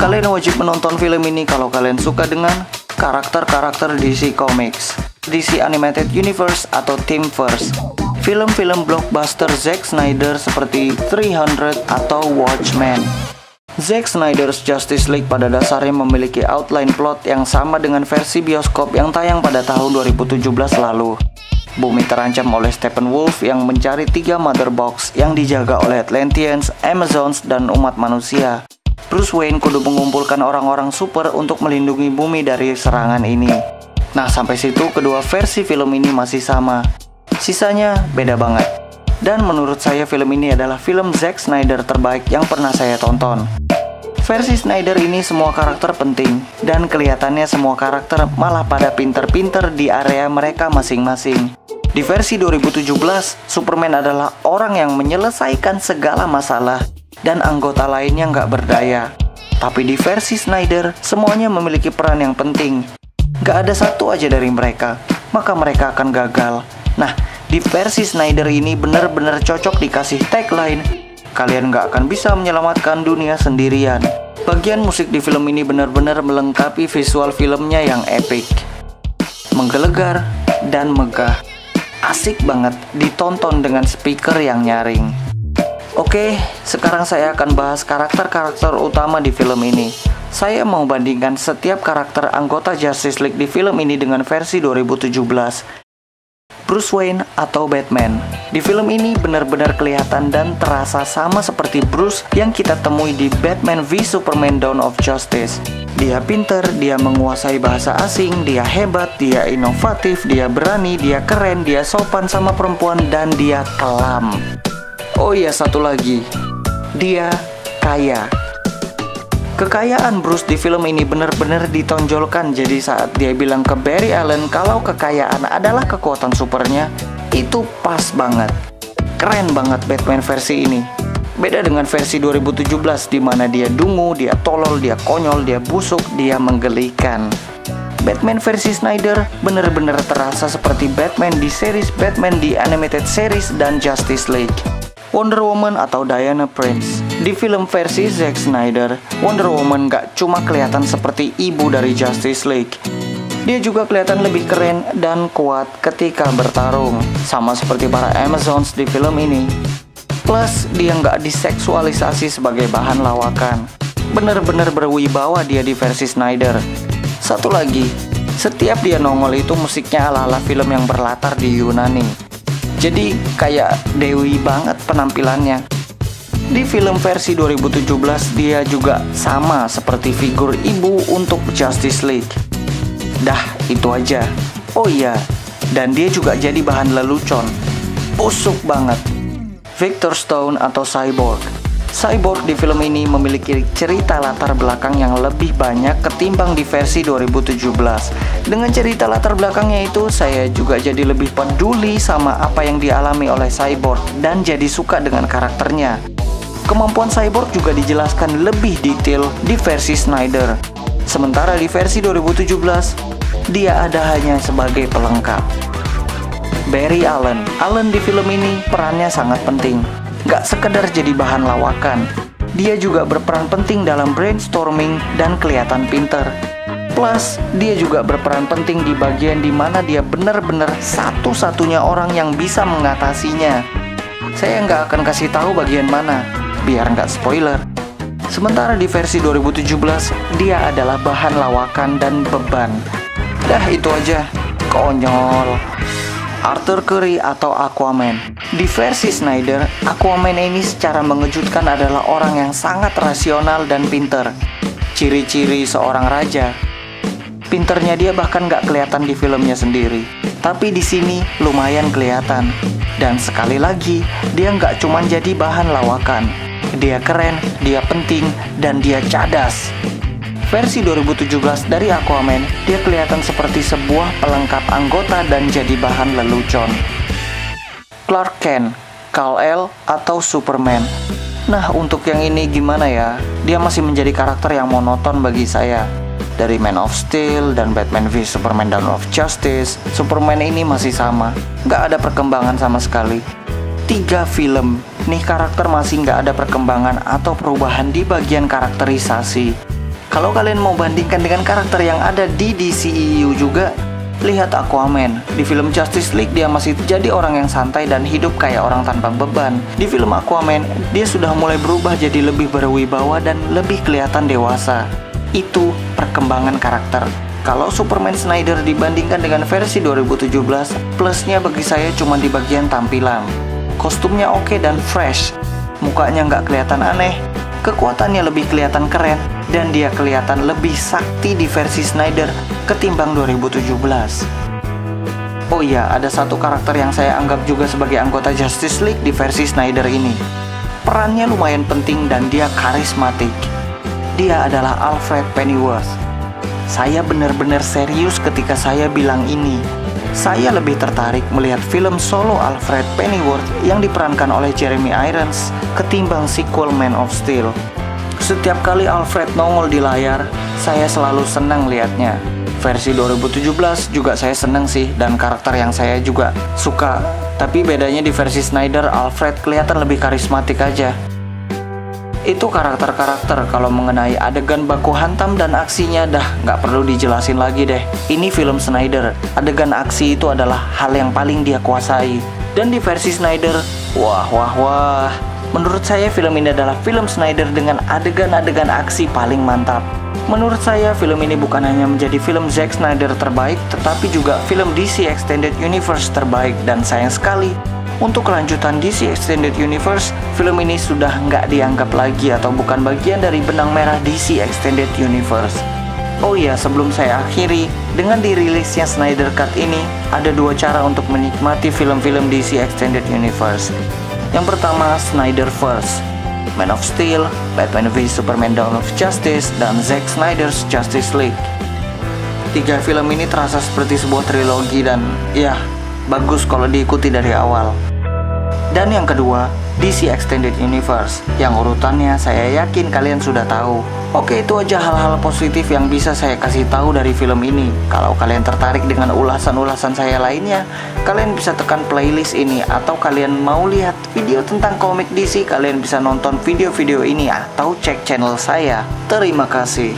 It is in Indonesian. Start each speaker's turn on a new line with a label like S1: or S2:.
S1: Kalian wajib menonton film ini kalau kalian suka dengan karakter-karakter DC Comics, DC Animated Universe atau Teamverse, film-film blockbuster Zack Snyder seperti 300 atau Watchmen. Zack Snyder's Justice League pada dasarnya memiliki outline plot yang sama dengan versi bioskop yang tayang pada tahun 2017 lalu. Bumi terancam oleh Steppenwolf yang mencari 3 Mother Box yang dijaga oleh Atlanteans, Amazons, dan umat manusia. Bruce Wayne kudu mengumpulkan orang-orang super untuk melindungi bumi dari serangan ini. Nah, sampai situ kedua versi film ini masih sama. Sisanya beda banget. Dan menurut saya film ini adalah film Zack Snyder terbaik yang pernah saya tonton. Versi Snyder ini semua karakter penting, dan kelihatannya semua karakter malah pada pinter-pinter di area mereka masing-masing. Di versi 2017, Superman adalah orang yang menyelesaikan segala masalah, dan anggota lainnya nggak berdaya. Tapi di versi Snyder, semuanya memiliki peran yang penting. Nggak ada satu aja dari mereka, maka mereka akan gagal. Nah, di versi Snyder ini benar-benar cocok dikasih tagline, kalian nggak akan bisa menyelamatkan dunia sendirian. Bagian musik di film ini benar-benar melengkapi visual filmnya yang epic, menggelegar, dan megah. Asik banget ditonton dengan speaker yang nyaring. Oke, sekarang saya akan bahas karakter-karakter utama di film ini. Saya mau bandingkan setiap karakter anggota Justice League di film ini dengan versi 2017. Bruce Wayne atau Batman. Di film ini benar-benar kelihatan dan terasa sama seperti Bruce yang kita temui di Batman v Superman Dawn of Justice. Dia pinter, dia menguasai bahasa asing, dia hebat, dia inovatif, dia berani, dia keren, dia sopan sama perempuan, dan dia kelam. Oh iya, satu lagi, dia kaya. Kekayaan Bruce di film ini benar-benar ditonjolkan. Jadi saat dia bilang ke Barry Allen kalau kekayaan adalah kekuatan supernya, itu pas banget. Keren banget Batman versi ini. Beda dengan versi 2017 di mana dia dungu, dia tolol, dia konyol, dia busuk, dia menggelikan. Batman versi Snyder benar-benar terasa seperti Batman di series Batman di Animated Series dan Justice League. Wonder Woman atau Diana Prince. Di film versi Zack Snyder, Wonder Woman gak cuma kelihatan seperti ibu dari Justice League. Dia juga kelihatan lebih keren dan kuat ketika bertarung, sama seperti para Amazons di film ini. Plus, dia gak diseksualisasi sebagai bahan lawakan. Bener-bener berwibawa dia di versi Snyder. Satu lagi, setiap dia nongol itu musiknya ala-ala film yang berlatar di Yunani. Jadi kayak dewi banget penampilannya. Di film versi 2017 dia juga sama seperti figur ibu untuk Justice League. Dah, itu aja. Oh iya, dan dia juga jadi bahan lelucon. Busuk banget. Victor Stone atau Cyborg. Cyborg di film ini memiliki cerita latar belakang yang lebih banyak ketimbang di versi 2017. Dengan cerita latar belakangnya itu, saya juga jadi lebih peduli sama apa yang dialami oleh Cyborg dan jadi suka dengan karakternya. Kemampuan Cyborg juga dijelaskan lebih detail di versi Snyder. Sementara di versi 2017, dia ada hanya sebagai pelengkap. Barry Allen. Allen di film ini perannya sangat penting. Gak sekedar jadi bahan lawakan, dia juga berperan penting dalam brainstorming dan kelihatan pinter. Plus, dia juga berperan penting di bagian dimana dia benar-benar satu-satunya orang yang bisa mengatasinya. Saya nggak akan kasih tahu bagian mana, biar nggak spoiler. Sementara di versi 2017, dia adalah bahan lawakan dan beban. Dah, itu aja. Konyol. Arthur Curry atau Aquaman. Di versi Snyder, Aquaman ini secara mengejutkan adalah orang yang sangat rasional dan pinter. Ciri-ciri seorang raja. Pinternya dia bahkan gak kelihatan di filmnya sendiri. Tapi di sini lumayan kelihatan. Dan sekali lagi, dia gak cuma jadi bahan lawakan. Dia keren, dia penting, dan dia cadas. Versi 2017 dari Aquaman, dia kelihatan seperti sebuah pelengkap anggota dan jadi bahan lelucon. Clark Kent, Kal-El, atau Superman. Nah, untuk yang ini gimana ya? Dia masih menjadi karakter yang monoton bagi saya. Dari Man of Steel dan Batman v Superman Dawn of Justice, Superman ini masih sama. Gak ada perkembangan sama sekali. 3 film, nih karakter masih gak ada perkembangan atau perubahan di bagian karakterisasi. Kalau kalian mau bandingkan dengan karakter yang ada di DCEU juga, lihat Aquaman. Di film Justice League dia masih jadi orang yang santai dan hidup kayak orang tanpa beban. Di film Aquaman, dia sudah mulai berubah jadi lebih berwibawa dan lebih kelihatan dewasa. Itu perkembangan karakter. Kalau Superman Snyder dibandingkan dengan versi 2017, plusnya bagi saya cuma di bagian tampilan. Kostumnya oke dan fresh, mukanya nggak kelihatan aneh, kekuatannya lebih kelihatan keren, dan dia kelihatan lebih sakti di versi Snyder ketimbang 2017. Oh iya, ada satu karakter yang saya anggap juga sebagai anggota Justice League di versi Snyder ini. Perannya lumayan penting dan dia karismatik. Dia adalah Alfred Pennyworth. Saya benar-benar serius ketika saya bilang ini. Saya lebih tertarik melihat film solo Alfred Pennyworth yang diperankan oleh Jeremy Irons ketimbang sequel Man of Steel. Setiap kali Alfred nongol di layar, saya selalu senang lihatnya. Versi 2017 juga saya senang sih, dan karakter yang saya juga suka. Tapi bedanya di versi Snyder, Alfred kelihatan lebih karismatik aja. Itu karakter-karakter. Kalau mengenai adegan baku hantam dan aksinya dah nggak perlu dijelasin lagi deh. Ini film Snyder, adegan aksi itu adalah hal yang paling dia kuasai. Dan di versi Snyder, wah. Menurut saya film ini adalah film Snyder dengan adegan-adegan aksi paling mantap. Menurut saya film ini bukan hanya menjadi film Zack Snyder terbaik, tetapi juga film DC Extended Universe terbaik. Dan sayang sekali, untuk kelanjutan DC Extended Universe, film ini sudah nggak dianggap lagi atau bukan bagian dari benang merah DC Extended Universe. Oh iya, sebelum saya akhiri, dengan dirilisnya Snyder Cut ini, ada dua cara untuk menikmati film-film DC Extended Universe. Yang pertama, Snyderverse, Man of Steel, Batman v Superman Dawn of Justice, dan Zack Snyder's Justice League. Tiga film ini terasa seperti sebuah trilogi dan ya, bagus kalau diikuti dari awal. Dan yang kedua, DC Extended Universe, yang urutannya saya yakin kalian sudah tahu. Oke, itu aja hal-hal positif yang bisa saya kasih tahu dari film ini. Kalau kalian tertarik dengan ulasan-ulasan saya lainnya, kalian bisa tekan playlist ini. Atau kalian mau lihat video tentang komik DC, kalian bisa nonton video-video ini atau cek channel saya. Terima kasih.